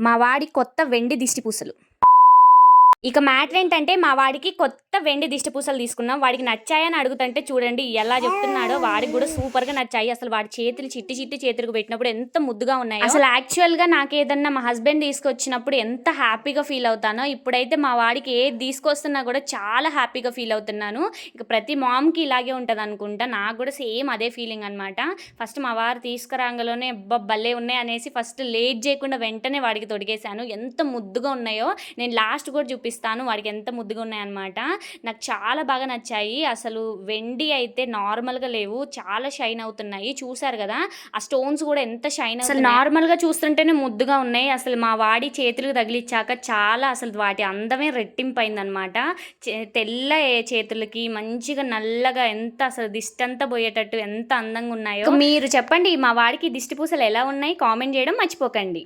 మా వాడి కొత్త వెండి దిష్టి పూసలు. ఇక మ్యాటర్ ఏంటంటే మా వాడికి కొత్త వెండి దిష్టి పూసలు తీసుకున్నాం. వాడికి నచ్చాయని అడుగుతుంటే చూడండి ఎలా చెప్తున్నాడో. వాడికి కూడా సూపర్గా నచ్చాయి. అసలు వాడి చేతులు చిట్టి చిట్టి చేతులకు పెట్టినప్పుడు ఎంత ముద్దుగా ఉన్నాయి. అసలు యాక్చువల్గా నాకేదన్నా మా హస్బెండ్ తీసుకొచ్చినప్పుడు ఎంత హ్యాపీగా ఫీల్ అవుతానో, ఇప్పుడైతే మా వాడికి ఏది తీసుకొస్తున్నా కూడా చాలా హ్యాపీగా ఫీల్ అవుతున్నాను. ఇక ప్రతి మామ్కి ఇలాగే ఉంటుంది అనుకుంటా. నాకు కూడా సేమ్ అదే ఫీలింగ్ అనమాట. ఫస్ట్ మా వారు తీసుకురాంగలోనే భలే ఉన్నాయి అనేసి ఫస్ట్ లేట్ చేయకుండా వెంటనే వాడికి తొడిగేశాను. ఎంత ముద్దుగా ఉన్నాయో నేను లాస్ట్ కూడా చూపిస్తాను వాడికి ఎంత ముద్దుగా ఉన్నాయన్నమాట. నాకు చాలా బాగా నచ్చాయి. అసలు వెండి అయితే నార్మల్గా లేవు, చాలా షైన్ అవుతున్నాయి. చూసారు కదా ఆ స్టోన్స్ కూడా ఎంత షైన్ అసలు నార్మల్గా చూస్తుంటేనే ముద్దుగా ఉన్నాయి. అసలు మా వాడి చేతులకు తగిలిచ్చాక చాలా అసలు వాటి అందమే రెట్టింపైందనమాట. తెల్ల చేతులకి మంచిగా నల్లగా ఎంత అసలు దిష్టి అంతా పోయేటట్టు ఎంత అందంగా ఉన్నాయో. మీరు చెప్పండి మా వాడికి దిష్టి పూసలు ఎలా ఉన్నాయి కామెంట్ చేయడం మర్చిపోకండి.